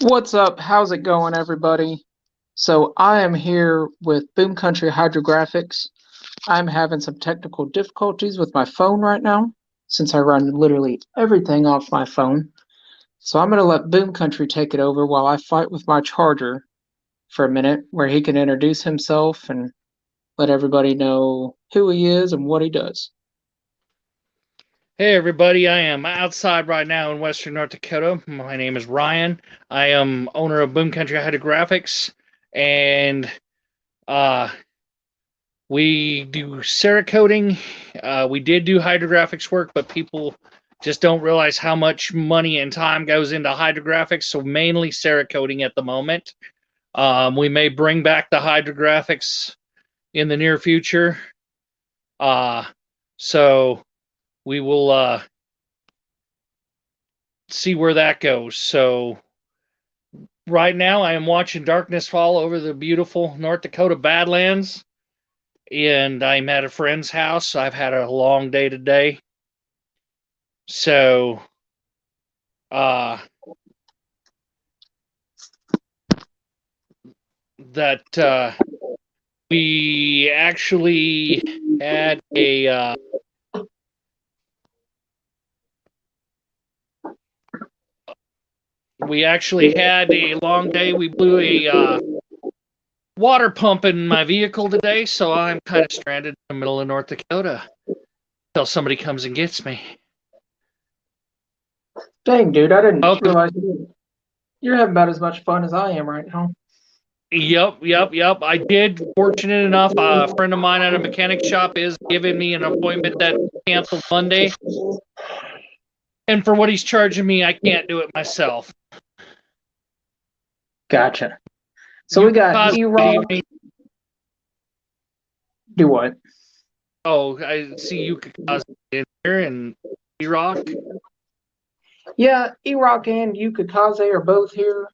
What's up? How's it going, everybody? So I am here with Boom Country Hydrographix. I'm having some technical difficulties with my phone right now, since I run literally everything off my phone. So I'm going to let Boom Country take it over while I fight with my charger for a minute, where he can introduce himself and let everybody know who he is and what he does. Hey everybody, I am outside right now in western North Dakota. My name is Ryan. I am owner of Boom Country Hydrographix, and uh, we do Cerakoting. We did do hydrographics work, but people just don't realize how much money and time goes into hydrographics, so mainly Cerakoting at the moment. We may bring back the hydrographics in the near future, so we will see where that goes. So right now I am watching darkness fall over the beautiful North Dakota Badlands, and I'm at a friend's house. I've had a long day today. So uh that we actually had a long day. We blew a water pump in my vehicle today, so I'm kind of stranded in the middle of North Dakota until somebody comes and gets me. Dang, dude, I didn't Welcome. realize you're having about as much fun as I am right now. Yep. I did. Fortunate enough, a friend of mine at a mechanic shop is giving me an appointment that canceled Monday, and for what he's charging me, I can't do it myself. Gotcha. So You we got caused E-Rock. Do what? Oh, I see you could cause in here and E-Rock. Yeah, E-Rock and Yukikaze are both here.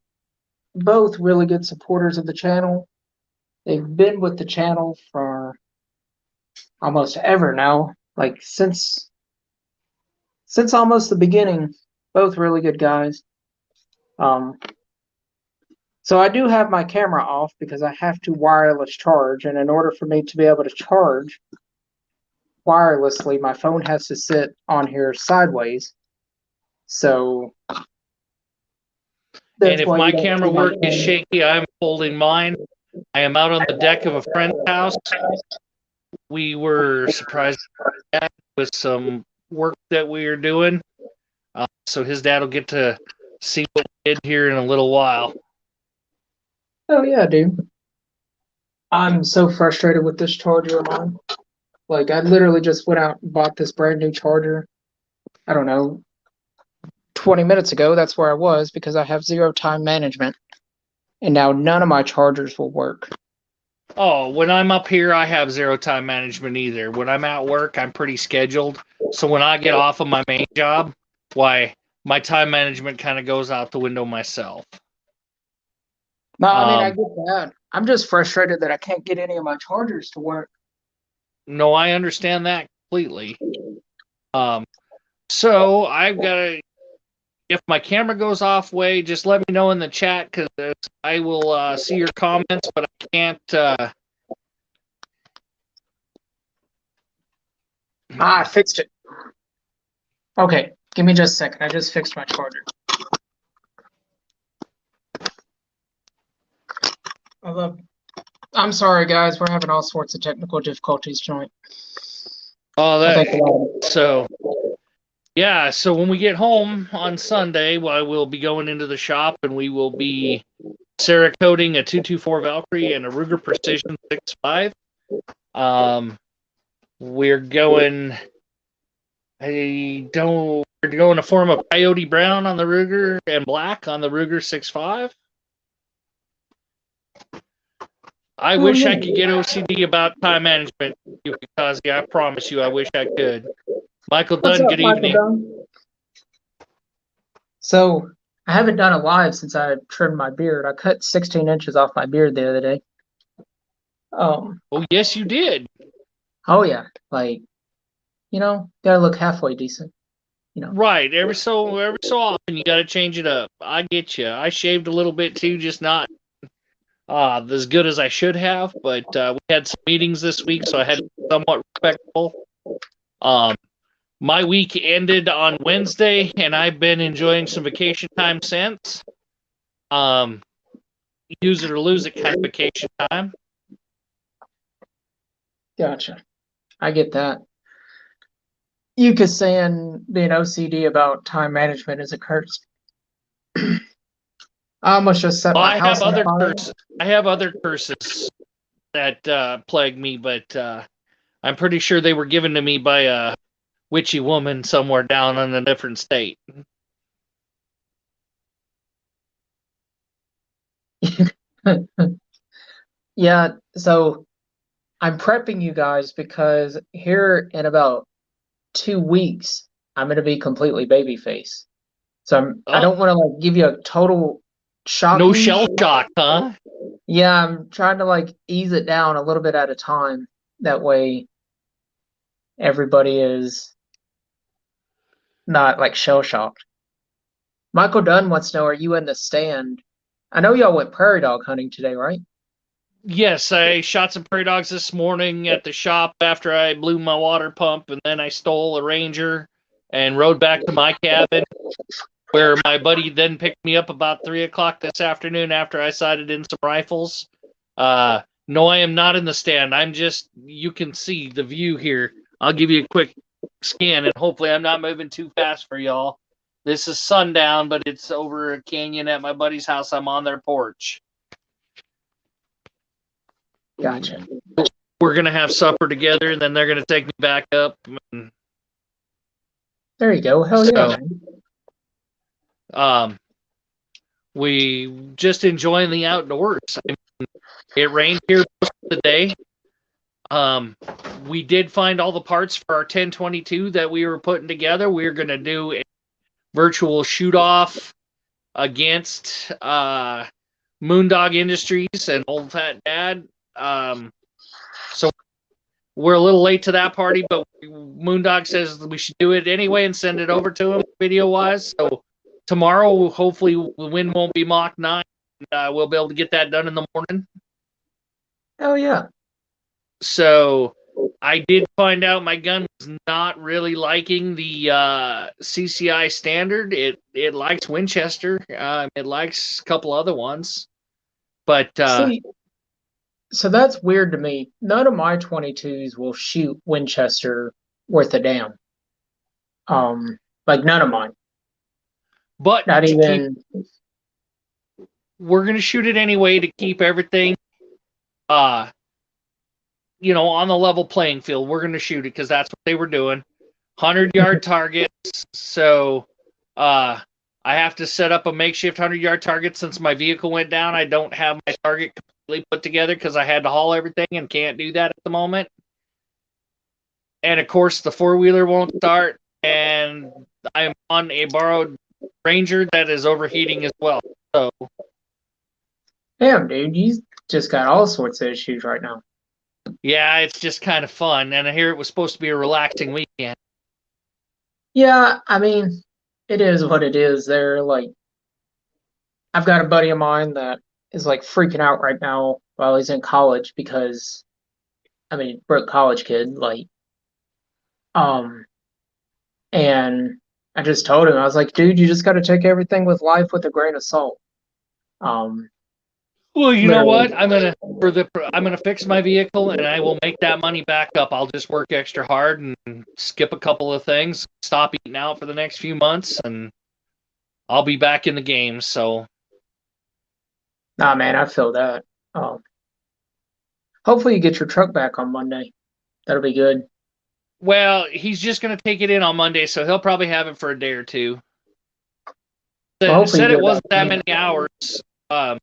Both really good supporters of the channel. They've been with the channel for almost ever now, like since almost the beginning. Both really good guys. Um, so I do have my camera off because I have to wireless charge, and in order for me to be able to charge wirelessly, my phone has to sit on here sideways. So And that's if why you my don't camera see my work is phone. shaky, I'm holding mine. I am out on the deck of a friend's house. We were surprised with some work that we are doing. So his dad will get to see what we did here in a little while. Oh yeah, dude. I'm so frustrated with this charger of mine. Like I literally just went out and bought this brand new charger. I don't know, 20 minutes ago. That's where I was because I have zero time management. And now none of my chargers will work. Oh, when I'm up here, I have zero time management either. When I'm at work, I'm pretty scheduled. So when I get off of my main job, why my time management kind of goes out the window myself. No, I mean I Um, get that. I'm just frustrated that I can't get any of my chargers to work. no, I understand that completely. Um, so I've got to. If my camera goes off way, just let me know in the chat because I will see your comments, but I can't. Ah, I fixed it. Okay, give me just a second. I just fixed my charger. I love. I'm sorry, guys. We're having all sorts of technical difficulties tonight. Oh, I think that. So yeah. So when we get home on Sunday, well, we'll be going into the shop and we will be Cerakoting a 224 Valkyrie and a Ruger Precision 6.5. We're going. We're going to form a Coyote Brown on the Ruger and black on the Ruger 6.5. I Oh wish I yeah. could get OCD about time management, Yukikaze. I promise you, I wish I could. Michael What's Dunn, up, good Michael evening. Dunn? So I haven't done a live since I trimmed my beard. I cut 16 inches off my beard the other day. Oh, yes, you did. Oh yeah, like gotta look halfway decent. Right. Every so often you got to change it up. I get you. I shaved a little bit too, just not as good as I should have. But we had some meetings this week, so I had to be somewhat respectful. My week ended on Wednesday, and I've been enjoying some vacation time since. Um, use it or lose it kind of vacation time. Gotcha. I get that. You could saying being OCD about time management is a curse. I almost just set my I have house on other fire. curses. I have other curses that plague me, but I'm pretty sure they were given to me by a witchy woman somewhere down in a different state. Yeah, so I'm prepping you guys because here in about 2 weeks, I'm gonna be completely babyface. So I Oh, don't want to like give you a total no shocking. shell shock, huh? Yeah, I'm trying to like ease it down a little bit at a time. That way everybody is not like shell shocked. Michael Dunn wants to know, are you in the stand? I know y'all went prairie dog hunting today, right? Yes, I shot some prairie dogs this morning at the shop after I blew my water pump, and then I stole a Ranger and rode back to my cabin, where my buddy then picked me up about 3 o'clock this afternoon after I sighted in some rifles. No, I am not in the stand. I'm just, you can see the view here. I'll give you a quick scan, and hopefully I'm not moving too fast for y'all. This is sundown, but it's over a canyon at my buddy's house. I'm on their porch. Gotcha. We're going to have supper together, and then they're going to take me back up. There you go. Hell yeah, So, man. we just enjoying the outdoors. I mean, it rained here most of the day. We did find all the parts for our 1022 that we were putting together. We're going to do a virtual shoot off against Moondog Industries and Old Fat Dad. So we're a little late to that party, but Moondog says we should do it anyway and send it over to him video wise. So tomorrow, hopefully, the wind won't be Mach 9. We'll be able to get that done in the morning. Hell yeah. So I did find out my gun was not really liking the CCI standard. It likes Winchester. It likes a couple other ones, but See, so that's weird to me. None of my 22s will shoot Winchester worth a damn. Like none of mine. but Not to keep, even. we're gonna shoot it anyway to keep everything, on the level playing field. We're gonna shoot it because that's what they were doing. 100-yard targets. So, I have to set up a makeshift 100-yard target since my vehicle went down. I don't have my target completely put together because I had to haul everything and can't do that at the moment. And of course, the four-wheeler won't start, and I'm on a borrowed Ranger that is overheating as well. So, Damn, dude, you just got all sorts of issues right now. yeah, it's just kind of fun. And I hear it was supposed to be a relaxing weekend. Yeah, I mean, it is what it is. They're like, I've got a buddy of mine that is like freaking out right now while he's in college because, I mean, broke college kid, like, um, and I just told him, I was like, dude, you just got to take everything with life with a grain of salt. Um, Well, you know Literally. what? I'm gonna fix my vehicle, and I will make that money back up. I'll just work extra hard and skip a couple of things, stop eating out for the next few months, and I'll be back in the game. So, Nah, man, I feel that. Hopefully you get your truck back on Monday. That'll be good. well, he's just gonna take it in on Monday, so he'll probably have it for a day or two. Well, hopefully you Said get it it back wasn't that clean. many hours. Um,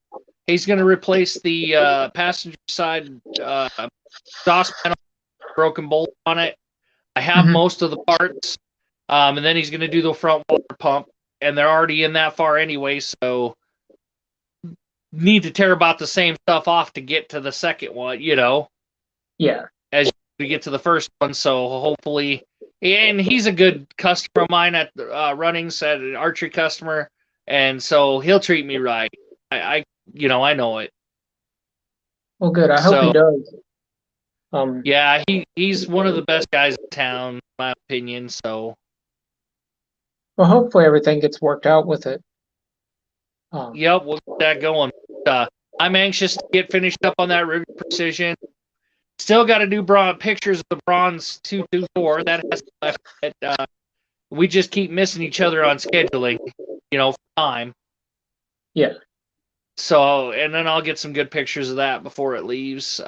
he's gonna replace the passenger side exhaust panel, broken bolt on it. I have Mhm. most of the parts. And then he's going to do the front water pump, and they're already in that far anyway, so need to tear about the same stuff off to get to the second one, Yeah. as we get to the first one. So hopefully and he's a good customer of mine at runnings, at an archery customer, and so he'll treat me right. I know it. Well, good. I hope he So does. yeah, he's one of the best guys in town, in my opinion. So Well, hopefully everything gets worked out with it. yep, we'll get that going. I'm anxious to get finished up on that Ruby Precision. Still got to do pictures of the bronze 224. That has left. We just keep missing each other on scheduling, for time. Yeah. So, and then I'll get some good pictures of that before it leaves.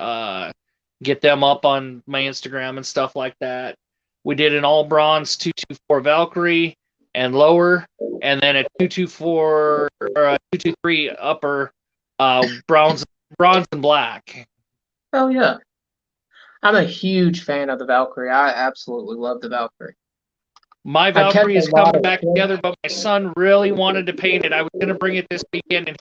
Get them up on my Instagram and stuff like that. We did an all bronze 224 Valkyrie and lower, and then a 224 or a 223 upper, bronze and black. Oh yeah. I'm a huge fan of the Valkyrie. I absolutely love the Valkyrie. My I kept Valkyrie a is lot coming of back together, but my son really wanted to paint it. I was going to bring it this weekend, and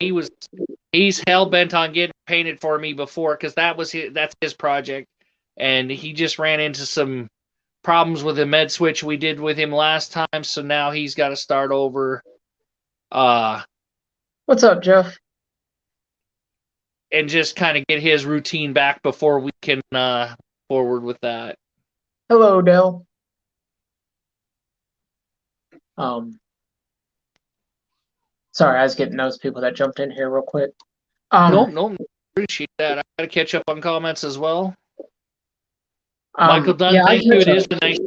he's hell bent on getting painted for me before, because that's his project, and he just ran into some problems with the med switch we did with him last time, so now he's got to start over, What's up, Jeff? and just kind of get his routine back before we can forward with that. Hello, Dell. Sorry, I was getting those people that jumped in here real quick. No, appreciate that. I got to catch up on comments as well. Michael Dunn, yeah, thank you. It is a nice.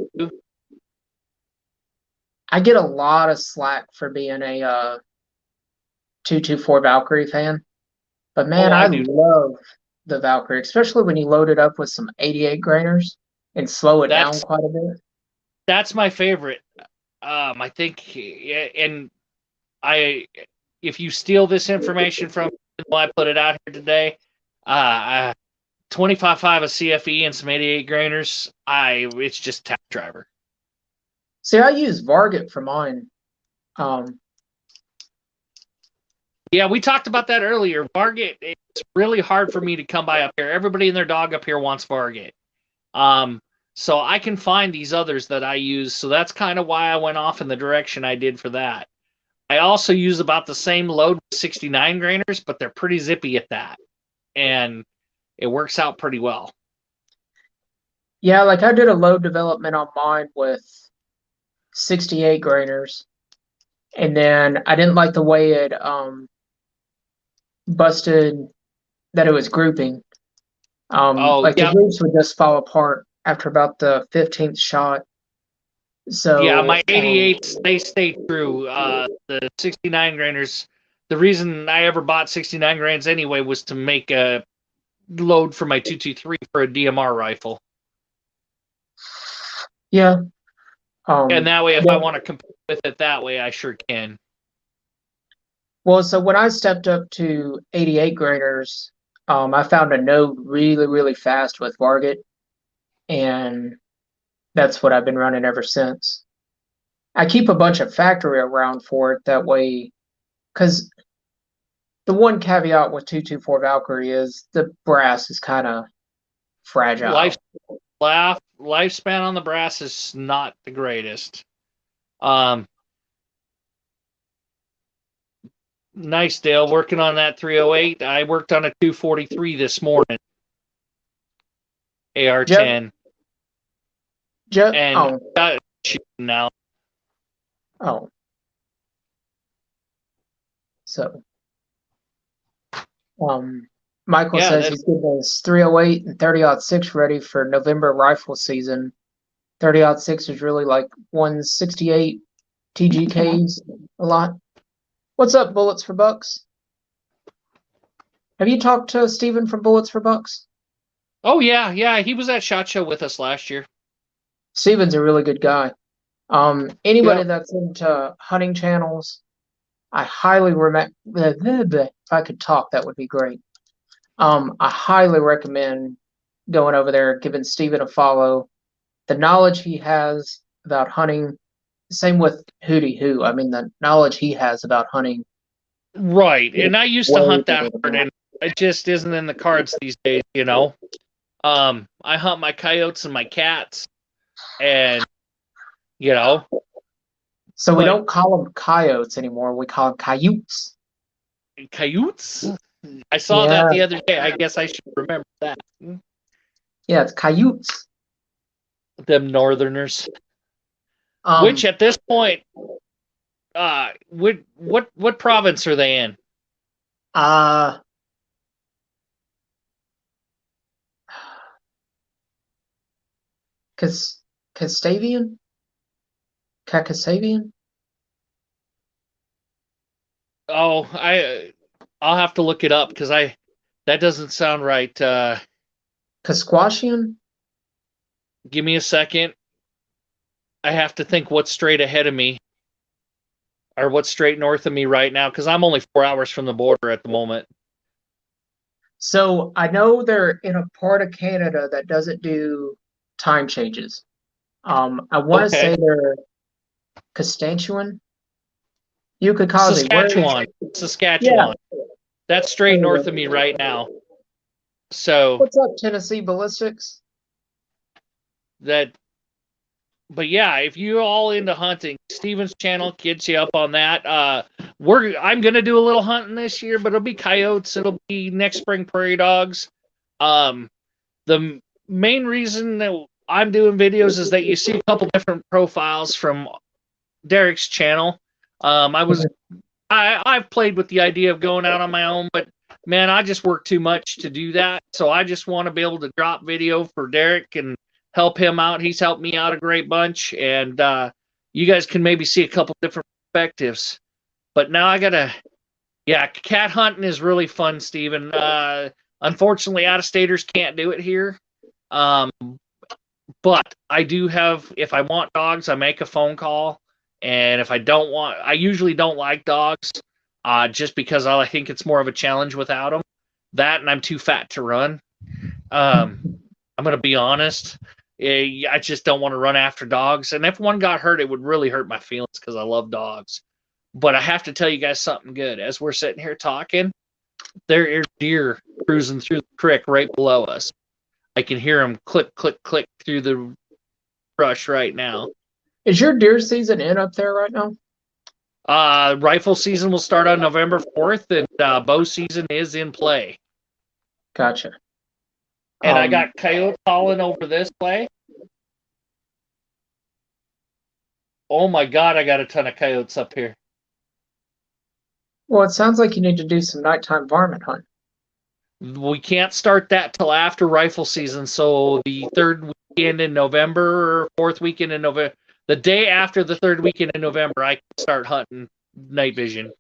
I get a lot of slack for being a 224 Valkyrie fan, but man, I love the Valkyrie, especially when you load it up with some 88 grainers and slow it down quite a bit. That's my favorite. I think, and if you steal this information from me, I put it out here today. 25.5 of CFE and some 88 grainers. It's just tap driver. See, I use Varget for mine. Yeah, we talked about that earlier. Varget, it's really hard for me to come by up here. Everybody and their dog up here wants Varget. So I can find these others that I use. So that's kind of why I went off in the direction I did for that. I also use about the same load with 69 grainers, but they're pretty zippy at that. And it works out pretty well. Yeah, like I did a load development on mine with 68 grainers. And then I didn't like the way it busted that it was grouping. The groups would just fall apart after about the 15th shot. So yeah, my 88s, they stay true. The 69 grainers, the reason I ever bought 69 grains anyway was to make a load for my 223 for a DMR rifle. Yeah. And that way, if I want to compete with it that way, I sure can. Well, so when I stepped up to 88 grainers, I found a node really, really fast with Varget, and that's what I've been running ever since. I keep a bunch of factory around for it that way, because the one caveat with 224 Valkyrie is the brass is kind of fragile. Lifespan on the brass is not the greatest. Nice, Dale. Working on that 308. I worked on a 243 this morning. AR-10. And got shooting now. Oh. So, Michael says he's getting his 308 and 30-06 ready for November rifle season. 30-06 is really like 168 TGKs a lot. What's up, Bullets for Bucks? Have you talked to Steven from Bullets for Bucks? Oh, yeah. He was at SHOT Show with us last year. Steven's a really good guy. Anybody that's into hunting channels, I highly recommend. If I could talk, that would be great. I highly recommend going over there, giving Steven a follow. The knowledge he has about hunting, same with Hootie Who. I mean, the knowledge he has about hunting. Right, and I used to hunt that hard, and it just isn't in the cards these days, I hunt my coyotes and my cats, and you know. So we But don't call them coyotes anymore. We call them coyotes. coyotes? I saw Yeah, that the other day. I guess I should remember that. yeah, it's coyotes. Them northerners. Which Um, at this point, what province are they in? uh, Cas Castavian? Cacasavian? Oh, I'll have to look it up because I that doesn't sound right. Casquashian? Give me a second. I have to think what's straight ahead of me or what's straight north of me right now because I'm only 4 hours from the border at the moment. So I know they're in a part of Canada that doesn't do time changes. I want to Okay, say they're Castantuan. You could call it where? Saskatchewan, Yeah. Saskatchewan. That's There straight you north of go. me right now. So What's up, Tennessee Ballistics? that but yeah, if you're all into hunting, Steven's channel gets you up on that. I'm gonna do a little hunting this year, but it'll be coyotes. It'll be next spring prairie dogs. Um, the main reason that I'm doing videos is that you see a couple different profiles from Derek's channel. I was I've played with the idea of going out on my own, but man, I just work too much to do that. So I just want to be able to drop video for Derek and help him out. He's helped me out a great bunch, and you guys can maybe see a couple different perspectives. But now I gotta, yeah, cat hunting is really fun, Steven. Unfortunately, out of staters can't do it here. Um, but I do have, if I want dogs, I make a phone call. And if I don't want, I usually don't like dogs just because I think it's more of a challenge without them. That and I'm too fat to run. I'm going to be honest. I just don't want to run after dogs. And if one got hurt, it would really hurt my feelings because I love dogs. But I have to tell you guys something good. As we're sitting here talking, there are deer cruising through the creek right below us. I can hear them click, click, click through the brush right now. Is your deer season in up there right now? Rifle season will start on November 4th, and bow season is in play. Gotcha. And I got coyotes calling over this way. Oh my God, I got a ton of coyotes up here. Well, it sounds like you need to do some nighttime varmint hunt. We can't start that till after rifle season. So the third weekend in November, or fourth weekend in November, the day after the third weekend in November, I can start hunting night vision.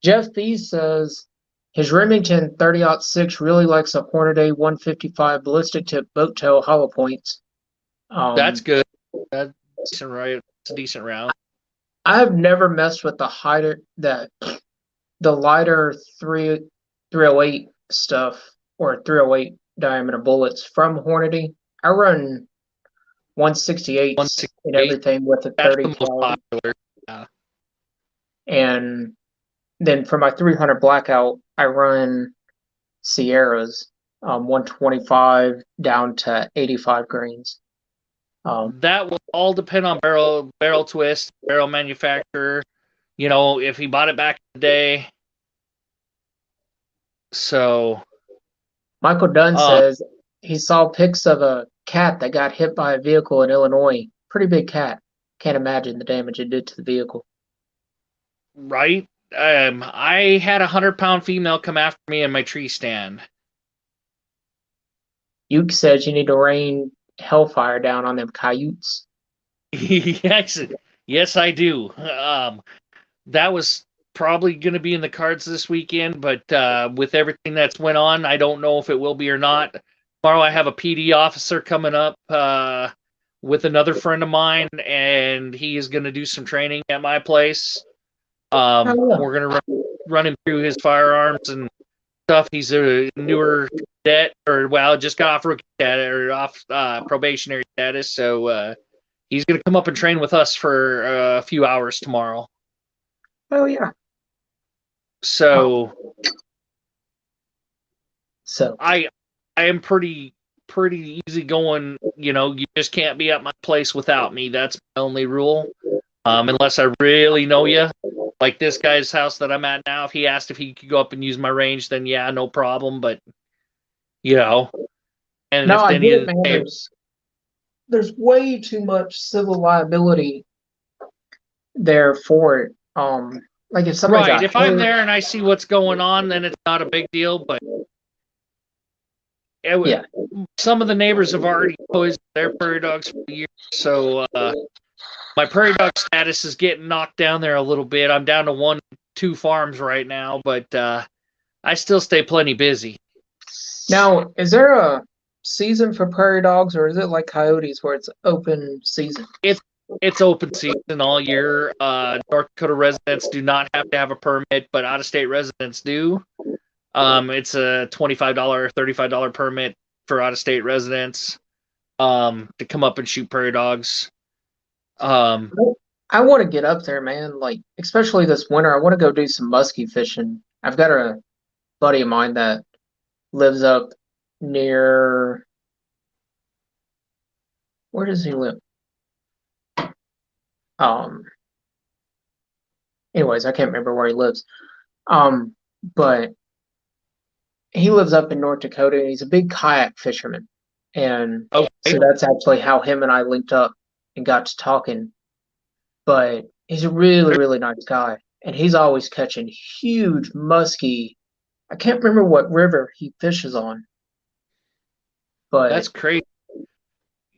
Jeff B says his Remington 30-06 really likes a Hornady 155 ballistic tip boat tail hollow points. That's good. That's decent, right? It's a decent round. I have never messed with the lighter 308 stuff or 308 diameter bullets from Hornady. I run 168s and 168. everything with a That's 30 the most cal. popular. Yeah. And then for my 300 blackout, I run Sierras, 125 down to 85 grains. That will all depend on barrel twist, barrel manufacturer. You know, if he bought it back in the day. So, Michael Dunn says he saw pics of a cat that got hit by a vehicle in Illinois. Pretty big cat. Can't imagine the damage it did to the vehicle. right. I had 100-pound female come after me in my tree stand. Yuke says you need to rain hellfire down on them coyotes. yes, yes, I do. That was probably going to be in the cards this weekend, but with everything that's went on, I don't know if it will be or not. Tomorrow I have a PD officer coming up with another friend of mine, and he is going to do some training at my place. Oh, yeah. We're going to run him through his firearms and stuff. He's a newer cadet, or well, just got off rookie status or off probationary status, so he's going to come up and train with us for a few hours tomorrow. Oh, yeah. So So I am pretty pretty easy going. You just can't be at my place without me. That's my only rule. Unless I really know you. Like this guy's house that I'm at now, if he asked if he could go up and use my range, then yeah, no problem. But and No, if I any get of it, the man. neighbors, There's way too much civil liability there for it. Like if somebody right? got If I'm hurt, there and I see what's going on, then it's not a big deal. But yeah. some of the neighbors have already poisoned their prairie dogs for years, so my prairie dog status is getting knocked down there a little bit. I'm down to 1-2 farms right now, but I still stay plenty busy. Now, is there a season for prairie dogs, or is it like coyotes where it's open season? It's open season all year. North Dakota residents do not have to have a permit, but out-of-state residents do. It's a $25 or $35 permit for out-of-state residents to come up and shoot prairie dogs. I want to get up there, man. Like, especially this winter, I want to go do some muskie fishing. I've got a buddy of mine that lives up near, where does he live? Um, Anyways, I can't remember where he lives. But he lives up in North Dakota and he's a big kayak fisherman. And Okay. so that's actually how him and I linked up and got to talking. But he's a really, really nice guy. And he's always catching huge muskie. I can't remember what river he fishes on, but That's crazy.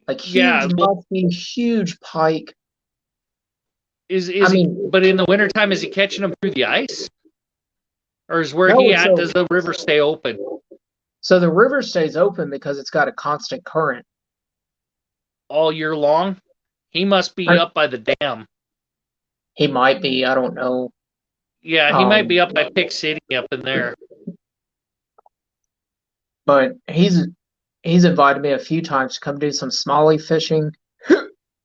like huge Yeah, well, muskie, huge pike. is he? But in the wintertime, is he catching them through the ice, or is where he No, at? Does the river stay open so the river stays open because it's got a constant current all year long? He must be up by the dam. He might be, I don't know. Yeah, he might be up by Pick City up in there. But he's invited me a few times to come do some smallie fishing,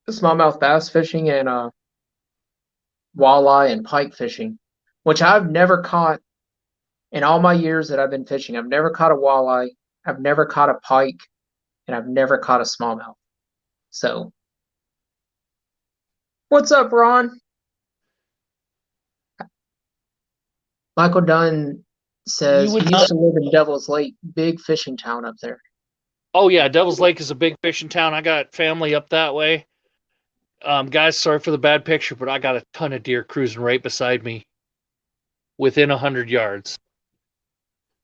smallmouth bass fishing, and walleye and pike fishing, which I've never caught in all my years that I've been fishing. I've never caught a walleye, I've never caught a pike, and I've never caught a smallmouth. So, what's up, Ron? Michael Dunn says he used to live in Devil's Lake, big fishing town up there. Oh yeah, Devil's Lake is a big fishing town. I got family up that way. Guys, sorry for the bad picture, but I got a ton of deer cruising right beside me, within 100 yards.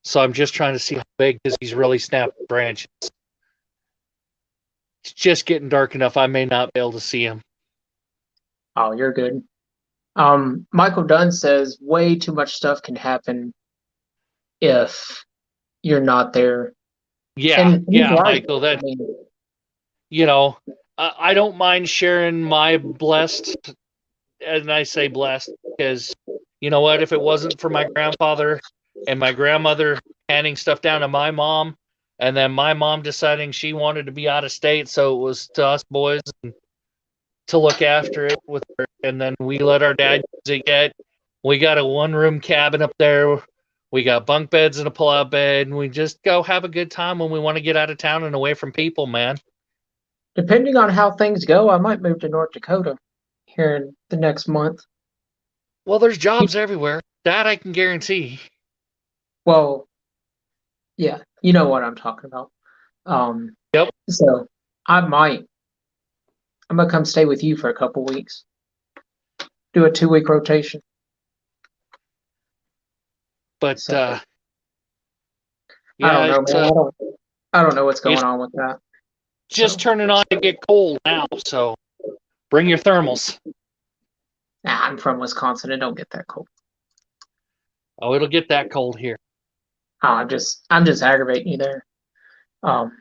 So I'm just trying to see how big does he's really snapping branches. It's just getting dark enough. I may not be able to see him. Oh, you're good. Michael Dunn says way too much stuff can happen if you're not there. Yeah, yeah, right. Michael. That I don't mind sharing my blessed, and I say blessed because you know what? If it wasn't for my grandfather and my grandmother handing stuff down to my mom, and then my mom deciding she wanted to be out of state, so it was to us boys to look after it with her, and then we let our dad use it yet. We got a 1-room cabin up there. We got bunk beds and a pull-out bed, and we just go have a good time when we want to get out of town and away from people, man. Depending on how things go, I might move to North Dakota here in the next month. Well, there's jobs everywhere. That I can guarantee. Well, yeah, you know what I'm talking about. Yep. So I'm gonna come stay with you for a couple weeks. Do a 2-week rotation. But So, yeah, I don't know, man. I don't know what's going on with that. Just turning on to get cold now, so bring your thermals. Nah, I'm from Wisconsin. It don't get that cold. Oh, it'll get that cold here. Oh, I'm just aggravating you there. I'm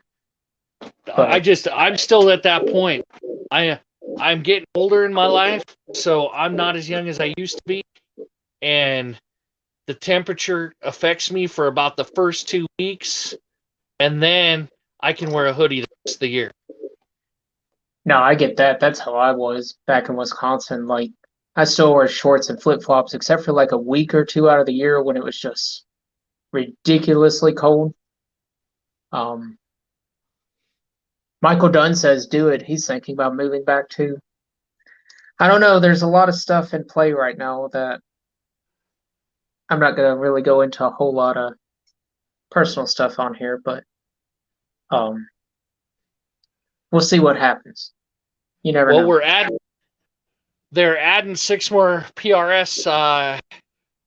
still at that point. I'm getting older in my life, so I'm not as young as I used to be, and the temperature affects me for about the first 2 weeks, and then I can wear a hoodie the rest of the year. No, I get that. That's how I was back in Wisconsin. Like, I still wear shorts and flip-flops, except for like a week or two out of the year when it was just ridiculously cold. Michael Dunn says do it. He's thinking about moving back too. I don't know. There's a lot of stuff in play right now that I'm not going to really go into a whole lot of personal stuff on here, but um, we'll see what happens. You never Well, know. they're adding 6 more PRS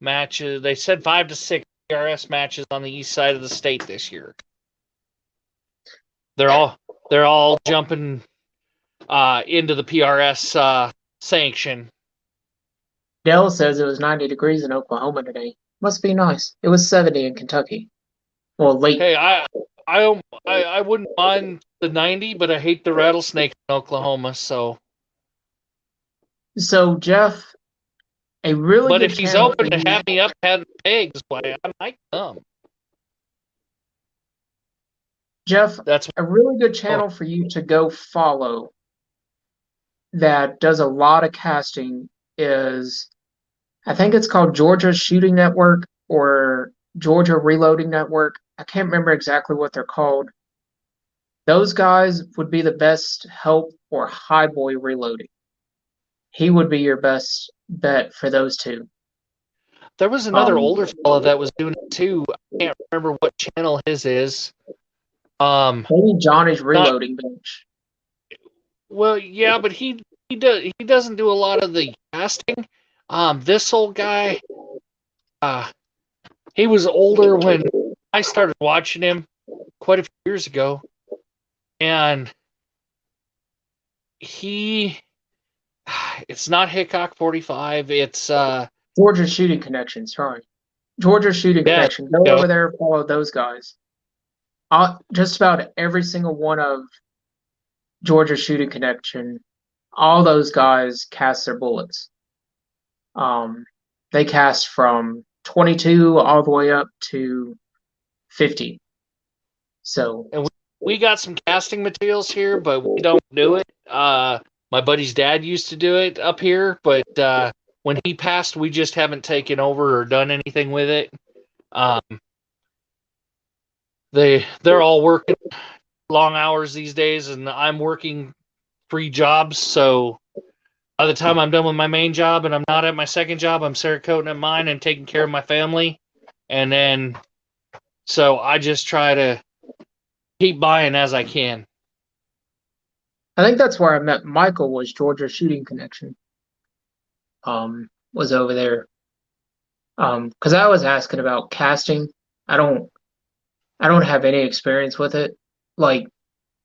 matches. They said 5 to 6 PRS matches on the east side of the state this year. They're all jumping into the PRS sanction. Dell says it was 90 degrees in Oklahoma today. Must be nice. It was 70 in Kentucky. Well, late. Hey, I wouldn't mind the 90, but I hate the rattlesnake in Oklahoma. So, So, Jeff, a really but good if he's channel for open to you. have me up at pigs, boy, I might come. Jeff, That's a really good channel for you to go follow that does a lot of casting is, I think it's called Georgia Shooting Network or Georgia Reloading Network. I can't remember exactly what they're called. Those guys would be the best help for Highboy reloading. He would be your best bet for those two. There was another older fella that was doing it too. I can't remember what channel his is. Maybe Johnny's Not reloading bench. well, yeah, but he doesn't do a lot of the casting. This old guy, he was older when I started watching him quite a few years ago, and it's not Hickok 45. It's Georgia Shooting Connection, sorry. Georgia Shooting yeah, Connection. Go over there and follow those guys. Just about every single one of Georgia Shooting Connection, all those guys cast their bullets. They cast from 22 all the way up to 50. So, and we got some casting materials here, but we don't do it. My buddy's dad used to do it up here, but when he passed, we just haven't taken over or done anything with it. They're all working long hours these days, and I'm working 3 jobs. So by the time I'm done with my main job and I'm not at my second job, I'm Cerakoting at mine and taking care of my family. And then, so I just try to keep buying as I can. I think that's where I met Michael was Georgia Shooting Connection. Was over there. Because I was asking about casting. I don't have any experience with it. Like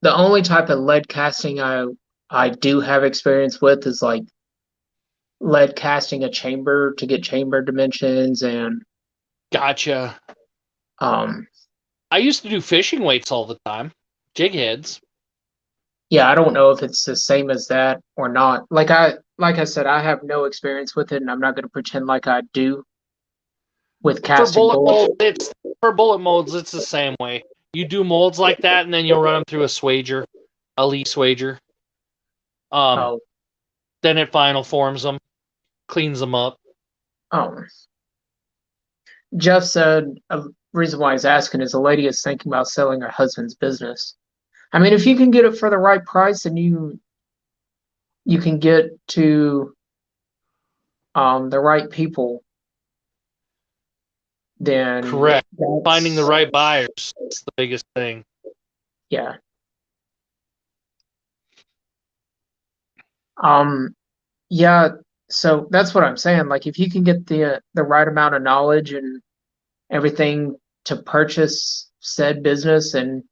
the only type of lead casting I do have experience with is like lead casting a chamber to get chamber dimensions and Gotcha. I used to do fishing weights all the time, jig heads. Yeah, I don't know if it's the same as that or not. Like I said, I have no experience with it, and I'm not going to pretend like I do with casting bullets. For bullet molds, it's the same way. You do molds like that, and then you'll run them through a swager, a Lee swager. Oh, Then it final forms them, cleans them up. oh. Jeff said a reason why he's asking is a lady is thinking about selling her husband's business. I mean, if you can get it for the right price and you can get to the right people, then Correct. Finding the right buyers is the biggest thing. Yeah. Yeah, so that's what I'm saying. Like if you can get the right amount of knowledge and everything to purchase said business and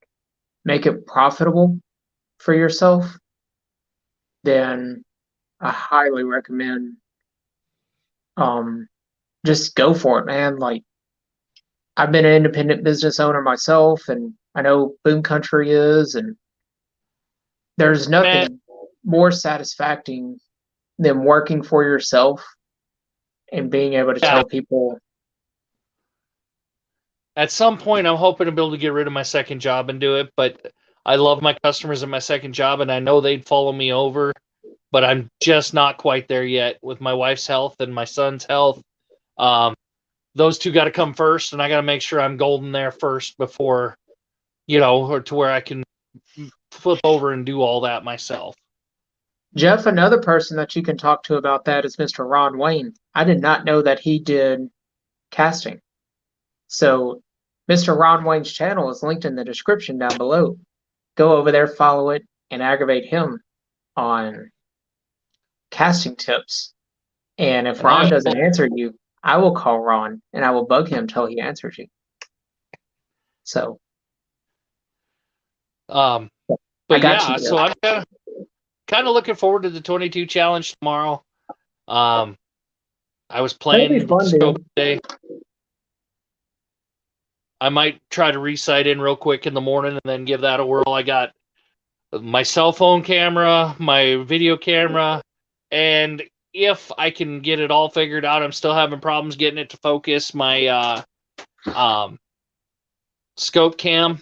make it profitable for yourself, then I highly recommend just go for it, man. Like I've been an independent business owner myself and I know Boom Country is, and there's nothing more satisfying than working for yourself and being able to tell people. At some point, I'm hoping to be able to get rid of my second job and do it, but I love my customers at my second job, and I know they'd follow me over, but I'm just not quite there yet with my wife's health and my son's health. Those two got to come first, and I got to make sure I'm golden there first before, or to where I can flip over and do all that myself. Jeff, another person that you can talk to about that is Mr. Ron Wayne. I did not know that he did casting. So Mr. Ron Wayne's channel is linked in the description down below. Go over there, follow it, and aggravate him on casting tips. And if Ron doesn't answer you, I will call Ron and I will bug him until he answers you. So but yeah, so I'm kind of looking forward to the 22 challenge tomorrow. I was playing scope today. I might try to re-sight in real quick in the morning and then give that a whirl. I got my cell phone camera, my video camera, and if I can get it all figured out, I'm still having problems getting it to focus, my scope cam.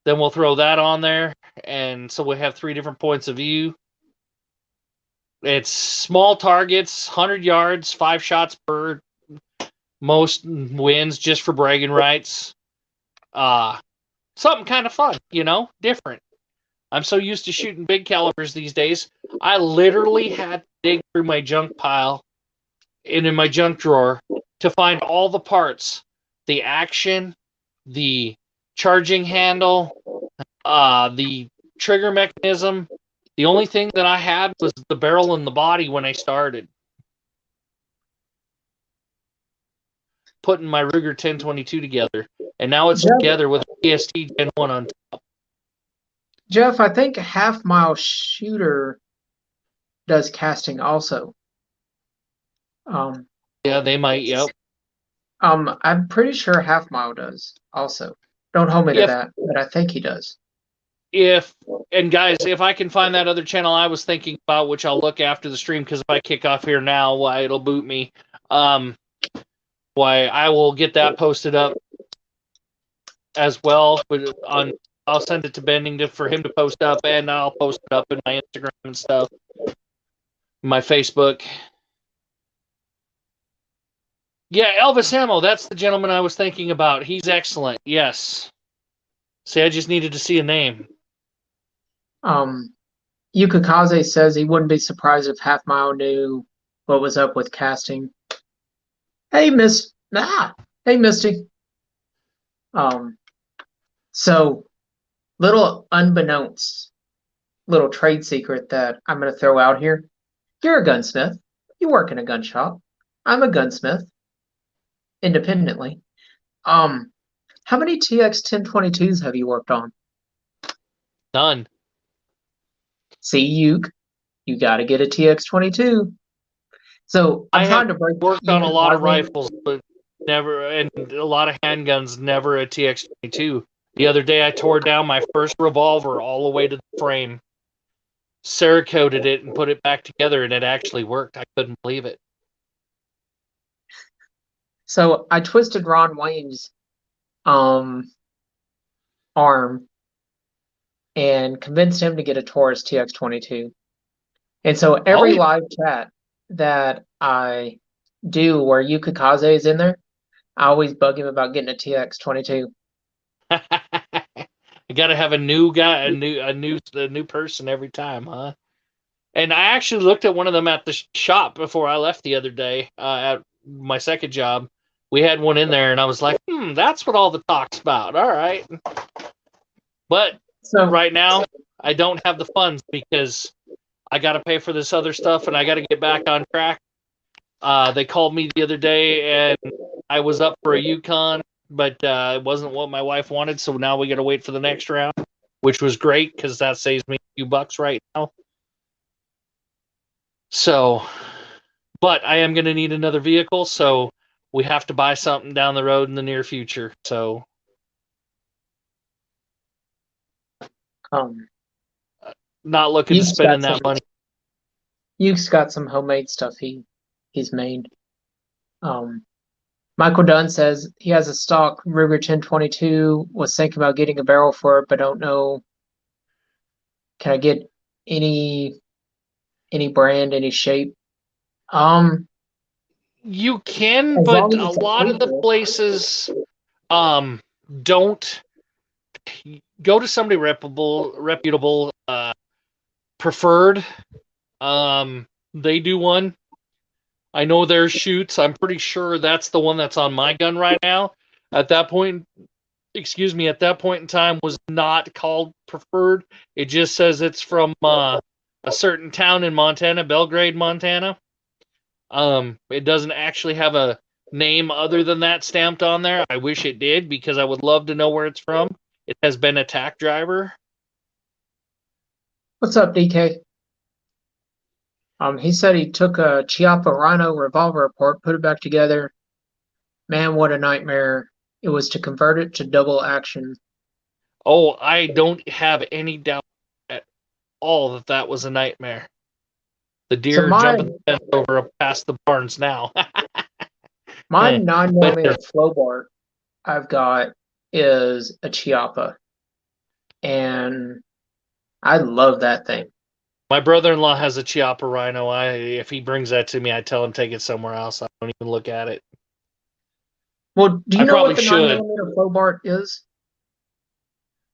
Then we'll throw that on there, and so we have 3 different points of view. It's small targets, 100 yards, 5 shots per. Most wins just for bragging rights. Something kind of fun, different. I'm so used to shooting big calibers these days. I literally had to dig through my junk pile and in my junk drawer to find all the parts, the action, the charging handle, the trigger mechanism. The only thing that I had was the barrel and the body when I started. Putting my Ruger 1022 together, and now it's together with PST Gen 1 on top. Jeff, I think Half Mile Shooter does casting also. Yeah, they might. Yep. I'm pretty sure Half Mile does also. Don't hold me to that, but I think he does. And guys, if I can find that other channel I was thinking about, which I'll look after the stream, because if I kick off here now, why it'll boot me. Why I will get that posted up as well, but I'll send it to Bending for him to post up, and I'll post it up in my Instagram and stuff, my Facebook. Yeah, Elvis Ammo, that's the gentleman I was thinking about. He's excellent. Yes. See, I just needed to see a name. Yukikaze says he wouldn't be surprised if Half Mile knew what was up with casting. Hey, Hey, Misty. So, little unbeknownst, little trade secret that I'm going to throw out here. You're a gunsmith. You work in a gun shop. I'm a gunsmith. Independently. How many TX 1022s have you worked on? None. See, you got to get a TX 22. So I'm trying to break. Worked on a lot of rifles, but never, and a lot of handguns, never a TX-22. The other day I tore down my first revolver all the way to the frame, Cerakoted it, and put it back together, and it actually worked. I couldn't believe it. So I twisted Ron Wayne's arm and convinced him to get a Taurus TX-22. And so every live chat that I do where Yukikaze is in there, I always bug him about getting a TX-22. You got to have a new guy, a new person every time, huh? And I actually looked at one of them at the shop before I left the other day at my second job. We had one in there, and I was like, that's what all the talk's about. All right. But right now, I don't have the funds because I got to pay for this other stuff, and I got to get back on track. They called me the other day, and I was up for a Yukon, but it wasn't what my wife wanted, so now we got to wait for the next round, which was great because that saves me a few bucks right now. So, but I am going to need another vehicle, so we have to buy something down the road in the near future. So, not looking to spending that money. Yuke's got some homemade stuff he's made. Michael Dunn says he has a stock Ruger 1022, was thinking about getting a barrel for it, but don't know. Can I get any brand, any shape? You can, but a lot of the places don't. go to somebody reputable, Preferred. They do one. I know there's shoots. I'm pretty sure that's the one that's on my gun right now. At that point, at that point in time was not called Preferred. It just says it's from a certain town in Montana, Belgrade, Montana. It doesn't actually have a name other than that stamped on there. I wish it did because I would love to know where it's from. It has been a tack driver. What's up, DK? He said he took a Chiappa Rhino revolver report, put it back together. Man, what a nightmare it was to convert it to double action. Oh, I don't have any doubt at all that that was a nightmare. The So deer jumping the fence over past the barns now. my 9mm flow bar I've got is a Chiappa, and I love that thing. My brother-in-law has a Chiappa Rhino. If he brings that to me, I tell him take it somewhere else. I don't even look at it. Well, do you know what the should. 9mm flow bar is?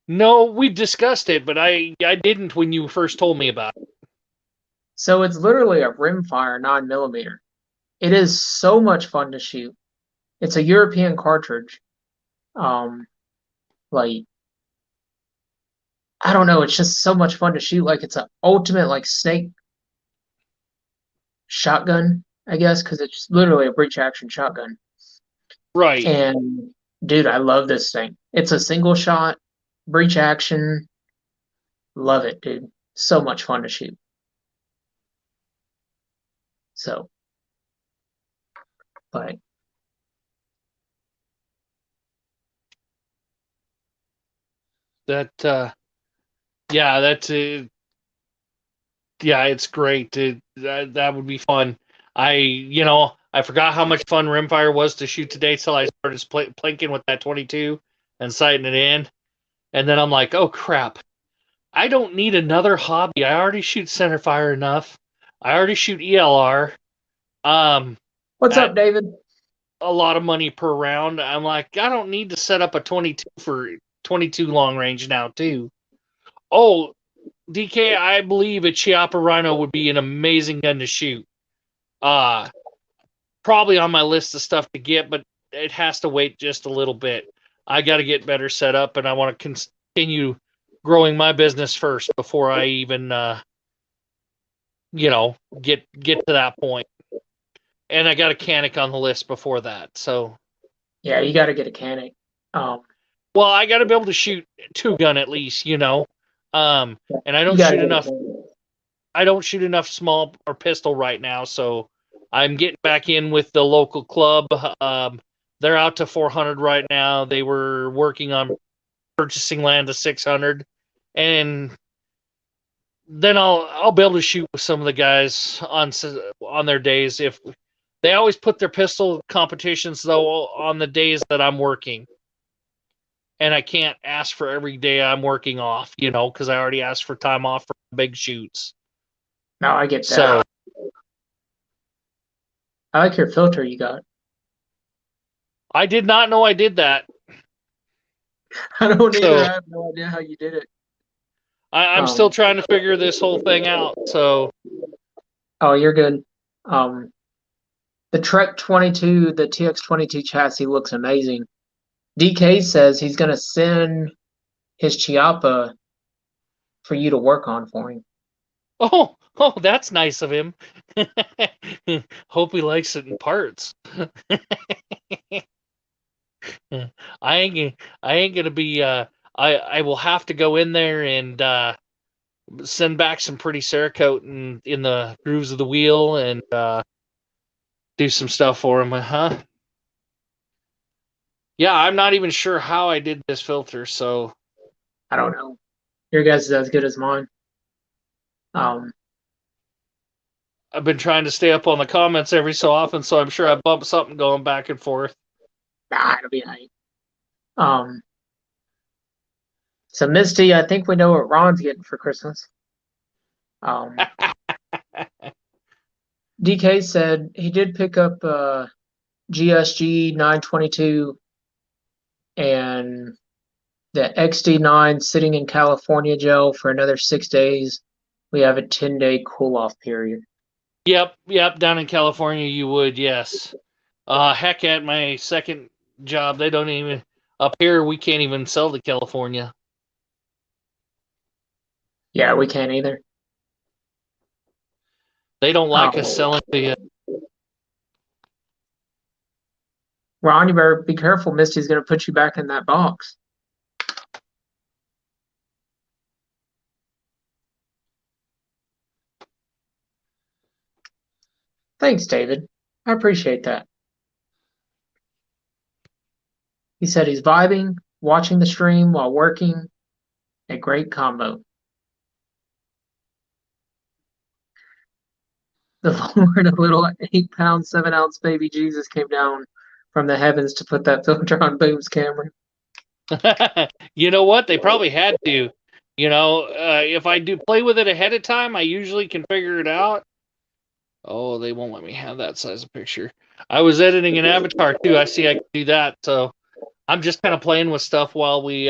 No, we discussed it, but I didn't when you first told me about it. So it's literally a rimfire 9mm. It is so much fun to shoot. It's a European cartridge. Like, I don't know, it's just so much fun to shoot. Like, it's an ultimate like snake shotgun, I guess, because it's literally a breech action shotgun. Right. And dude, I love this thing. It's a single shot, breech action. Love it, dude. So much fun to shoot. So, but that yeah, that's yeah, it's great. That would be fun. I forgot how much fun rimfire was to shoot today till I started plinking with that 22 and sighting it in, and then I'm like, oh crap, I don't need another hobby. I already shoot centerfire enough. I already shoot ELR. What's up, David? A lot of money per round. I'm like, I don't need to set up a 22 for 22 long range now too. Oh, DK, I believe a Chiappa Rhino would be an amazing gun to shoot. Probably on my list of stuff to get, but it has to wait just a little bit. I got to get better set up, and I want to continue growing my business first before I even, get to that point. And I got a Canic on the list before that. So yeah, you got to get a Canic. Well, I got to be able to shoot two gun at least, And I don't shoot enough. I don't shoot enough small or pistol right now, so I'm getting back in with the local club. They're out to 400 right now. They were working on purchasing land to 600, and then I'll be able to shoot with some of the guys on their days. If they always put their pistol competitions though on the days that I'm working, and I can't ask for every day I'm working off, because I already asked for time off for big shoots. No, I get that. So, I like your filter you got. I did not know I did that. I don't either. I have no idea how you did it. I'm still trying to figure this whole thing out. So. Oh, you're good. The Trek 22, the TX22 chassis looks amazing. DK says he's going to send his Chiappa for you to work on for him. Oh, that's nice of him. Hope he likes it in parts. I ain't gonna be. I will have to go in there and send back some pretty Cerakote in the grooves of the wheel and do some stuff for him, huh? Yeah, I'm not even sure how I did this filter, so I don't know. Your guess is as good as mine. I've been trying to stay up on the comments every so often, so I'm sure I bump something going back and forth. Nah, it'll be nice. So Misty, I think we know what Ron's getting for Christmas. DK said he did pick up GSG 922 and the XD9 sitting in California jail for another 6 days. We have a 10-day cool-off period. Yep. Down in California, you would, yes. Heck, at my second job, they don't even up here. We can't even sell to California. Yeah, we can't either. They don't like us selling to you. Ron, you better be careful. Misty's going to put you back in that box. Thanks, David. I appreciate that. He said he's vibing, watching the stream while working. A great combo. The Lord, a little 8-pound, 7-ounce baby Jesus came down from the heavens to put that filter on Boom's camera. You know what? They probably had to. If I do play with it ahead of time, I usually can figure it out. Oh, they won't let me have that size of picture. I was editing an avatar too. I see I can do that. So I'm just kind of playing with stuff while we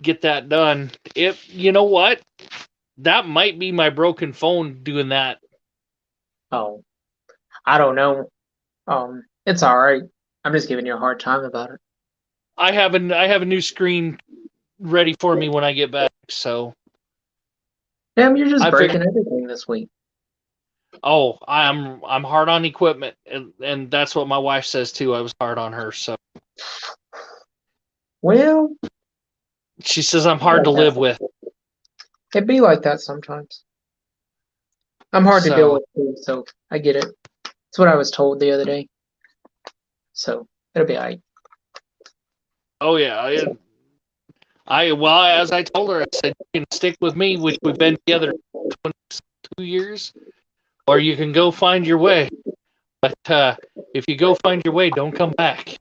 get that done. You know what? That might be my broken phone doing that. Oh, I don't know. It's all right. I'm just giving you a hard time about it. I have a new screen ready for me when I get back. So Damn, you're just breaking everything this week. Oh, I'm hard on equipment, and that's what my wife says too. I was hard on her, so. Well, she says I'm hard to live with. It'd be like that sometimes. I'm hard to deal with too, so I get it. That's what I was told the other day. So it'll be all right. Oh yeah, as I told her, I said you can stick with me, which we've been together 22 years, or you can go find your way. But if you go find your way, don't come back.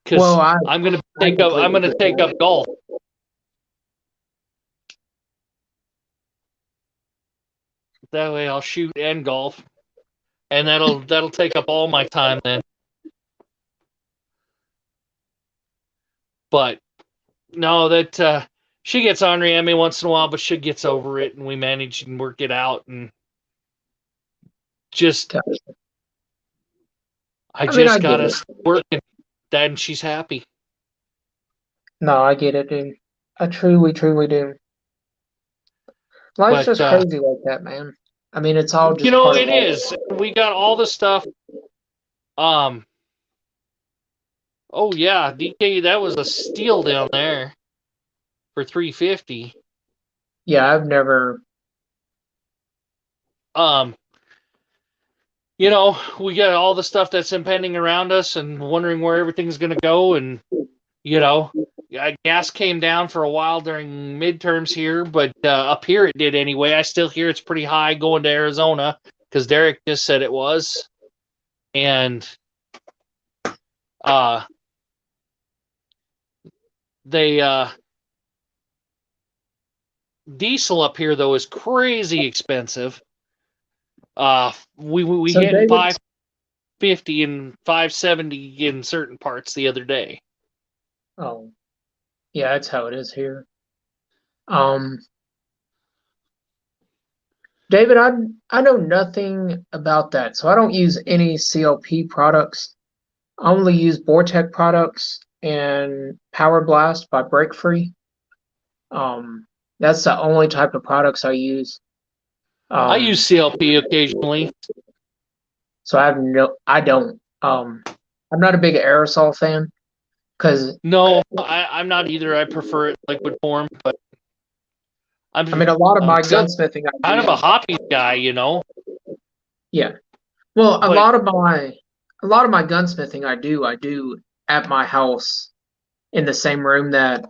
Because I'm gonna take up golf. That way I'll shoot and golf, and that'll take up all my time then. But no, that she gets ornery at me once in a while, but she gets over it, and we manage and work it out, and just I got us working, Dad, and she's happy. No, I get it, dude. I truly, truly do. Life's just crazy like that, man. I mean, it's all just part of it. Is. We got all the stuff. Oh yeah, DK, that was a steal down there for $350. Yeah, I've never. We got all the stuff that's impending around us and wondering where everything's going to go, and gas came down for a while during midterms here, but up here it did anyway. I still hear it's pretty high going to Arizona because Derek just said it was. And diesel up here though is crazy expensive. We hit 550 and 570 in certain parts the other day. Oh, yeah, that's how it is here. David, I know nothing about that, so I don't use any CLP products. I only use Vortec products and Power Blast by Break Free. That's the only type of products I use. I use CLP occasionally. So I don't. I'm not a big aerosol fan. No, I'm not either. I prefer it liquid form, but a lot of my gunsmithing. Kind of a hoppy guy, Yeah. Well, a lot of my gunsmithing I do at my house in the same room that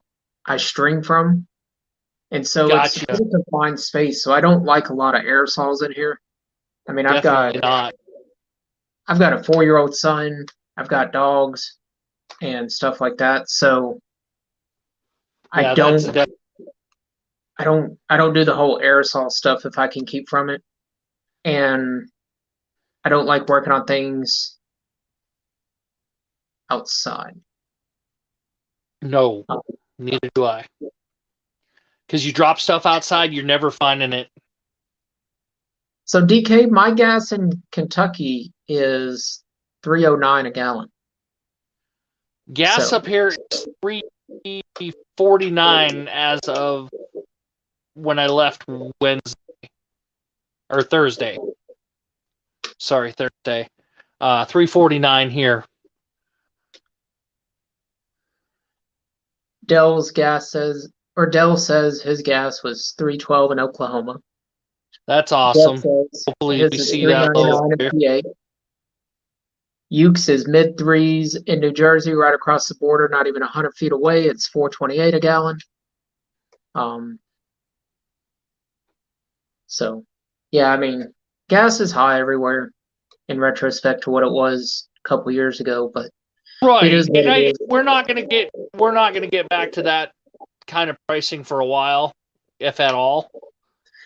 I string from. And so it's a confined space, so I don't like a lot of aerosols in here. I mean, I've got a 4-year-old son, I've got dogs and stuff like that. So I don't do the whole aerosol stuff if I can keep from it. And I don't like working on things outside. No, neither do I. Because you drop stuff outside, you're never finding it. So DK, my gas in Kentucky is 309 a gallon. Gas So up here is $3.49 as of when I left Wednesday or Thursday. Sorry, Thursday. $3.49 here. Dell says his gas was 312 in Oklahoma. That's Jeff awesome. says Hopefully his we is see that a little 399 bit. in PA. Ukes is mid threes in New Jersey, right across the border, not even 100 feet away. It's 428 a gallon. So, yeah, I mean, gas is high everywhere in retrospect to what it was a couple years ago, but it Right, is what it is. we're not gonna get back to that kind of pricing for a while, if at all.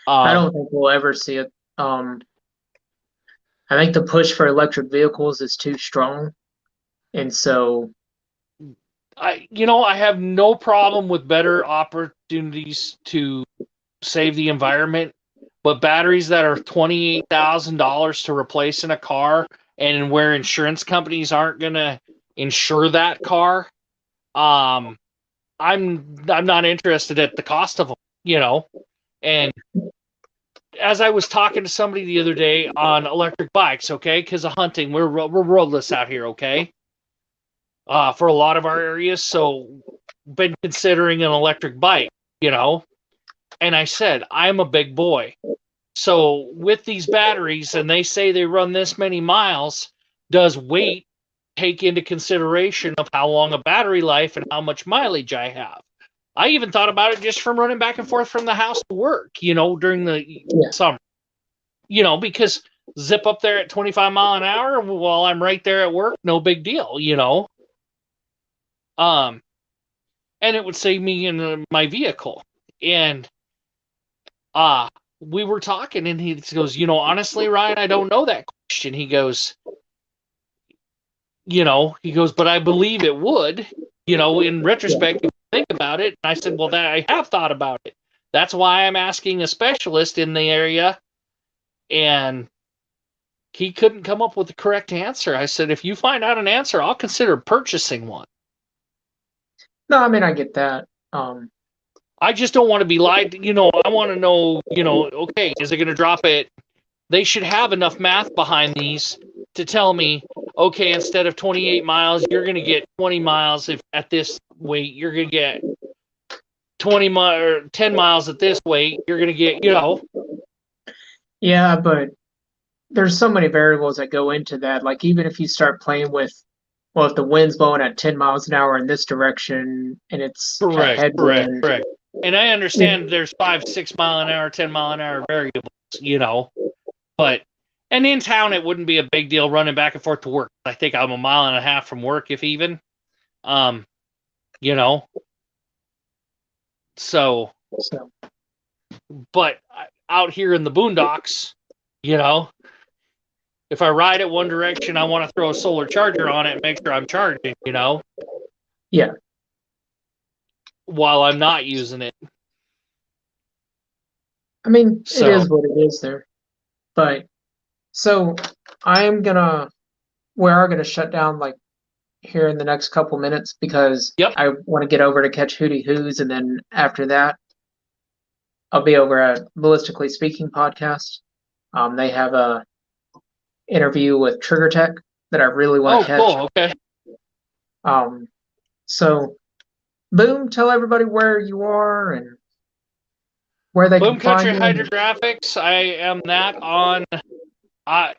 I don't think we'll ever see it. I think the push for electric vehicles is too strong, and so I have no problem with better opportunities to save the environment, but batteries that are $28,000 to replace in a car, and where insurance companies aren't gonna insure that car, I'm not interested at the cost of them. And as I was talking to somebody the other day on electric bikes, okay, because of hunting, we're roadless out here, okay, for a lot of our areas, so been considering an electric bike. And I said, I'm a big boy. So with these batteries, and they say they run this many miles, does weight take into consideration of how long a battery life and how much mileage I have? I even thought about it just from running back and forth from the house to work, during the summer, because zip up there at 25 mile an hour while I'm right there at work, no big deal. And it would save me in my vehicle. And we were talking, and he goes, honestly, Ryan, I don't know that question. He goes, but I believe it would, in retrospect, if you think about it. And I said, well, that I have thought about it. That's why I'm asking a specialist in the area. And he couldn't come up with the correct answer. I said, if you find out an answer, I'll consider purchasing one. no, I mean I get that. I just don't want to be lied to. I want to know, okay, is it going to drop it? They should have enough math behind these to tell me, okay, instead of 28 miles, you're going to get 20 miles. If at this weight, you're going to get 20 or 10 miles at this weight. You're going to get, Yeah, but there's so many variables that go into that. Like even if you start playing with, well, if the wind's blowing at 10 miles an hour in this direction and it's a headwind, correct. And I understand there's 5-6 mile an hour, 10 mile an hour variables, but and in town it wouldn't be a big deal running back and forth to work. I think I'm a mile and a half from work, if even. So, but out here in the boondocks, if I ride it one direction, I want to throw a solar charger on it and make sure I'm charging, Yeah. while I'm not using it. I mean, it is what it is there. But so we are gonna shut down like here in the next couple minutes because I want to get over to catch Hootie Hoos, and then after that, I'll be over at Ballistically Speaking podcast. They have a interview with Trigger Tech that I really want to catch. Cool. Okay. So Boom, tell everybody where you are and where they Boom can find Country you. Hydrographix. I am that on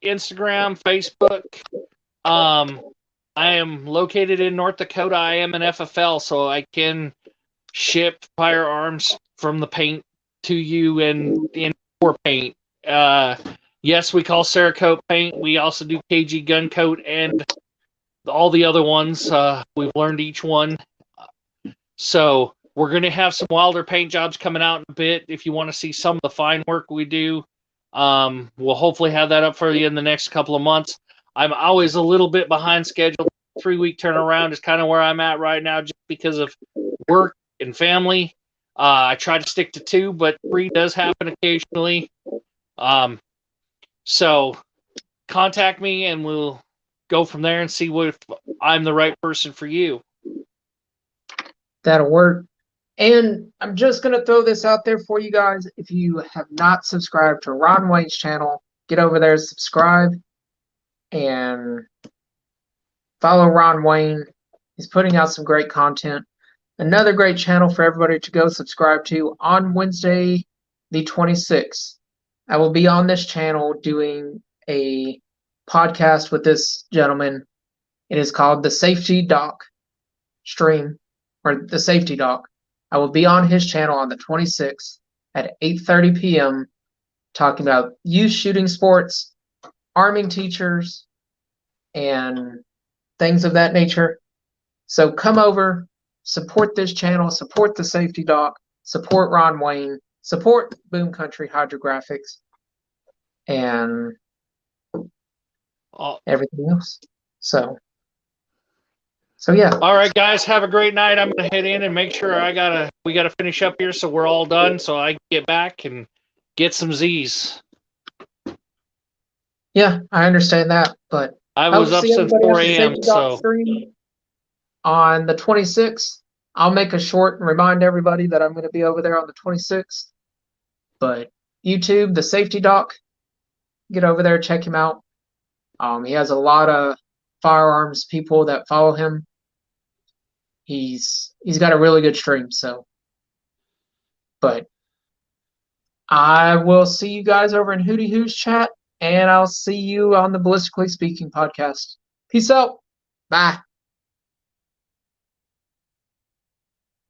Instagram, Facebook. I am located in North Dakota. I am an FFL, so I can ship firearms from the paint to you and in for paint. Yes, we call Cerakote paint. We also do KG gun coat and all the other ones. We've learned each one. So we're going to have some Wilder paint jobs coming out in a bit. If you want to see some of the fine work we do, we'll hopefully have that up for you in the next couple of months. I'm always a little bit behind schedule. 3-week turnaround is kind of where I'm at right now, just because of work and family. I try to stick to 2, but 3 does happen occasionally. So contact me and we'll go from there and see if I'm the right person for you. That'll work. And I'm just going to throw this out there for you guys. If you have not subscribed to Ron Wayne's channel, get over there, subscribe, and follow Ron Wayne. He's putting out some great content. Another great channel for everybody to go subscribe to on Wednesday, the 26th. I will be on this channel doing a podcast with this gentleman. It is called the Safety Doc Stream, or the Safety Doc. I will be on his channel on the 26th at 8:30 p.m. talking about youth shooting sports, arming teachers, and things of that nature. So come over, support this channel, support the Safety Doc, support Ron Wayne, support Boom Country Hydrographix, and everything else. So yeah. All right, guys, have a great night. I'm gonna head in and make sure we gotta finish up here so we're all done, so I can get back and get some Z's. Yeah, I understand that, but I was up since 4 a.m. So on the 26th, I'll make a short and remind everybody that I'm going to be over there on the 26th. But YouTube, the Safety Doc, get over there, check him out. He has a lot of firearms people that follow him. He's got a really good stream, so. But I will see you guys over in Hootie Who's chat, and I'll see you on the Ballistically Speaking podcast. Peace out. Bye.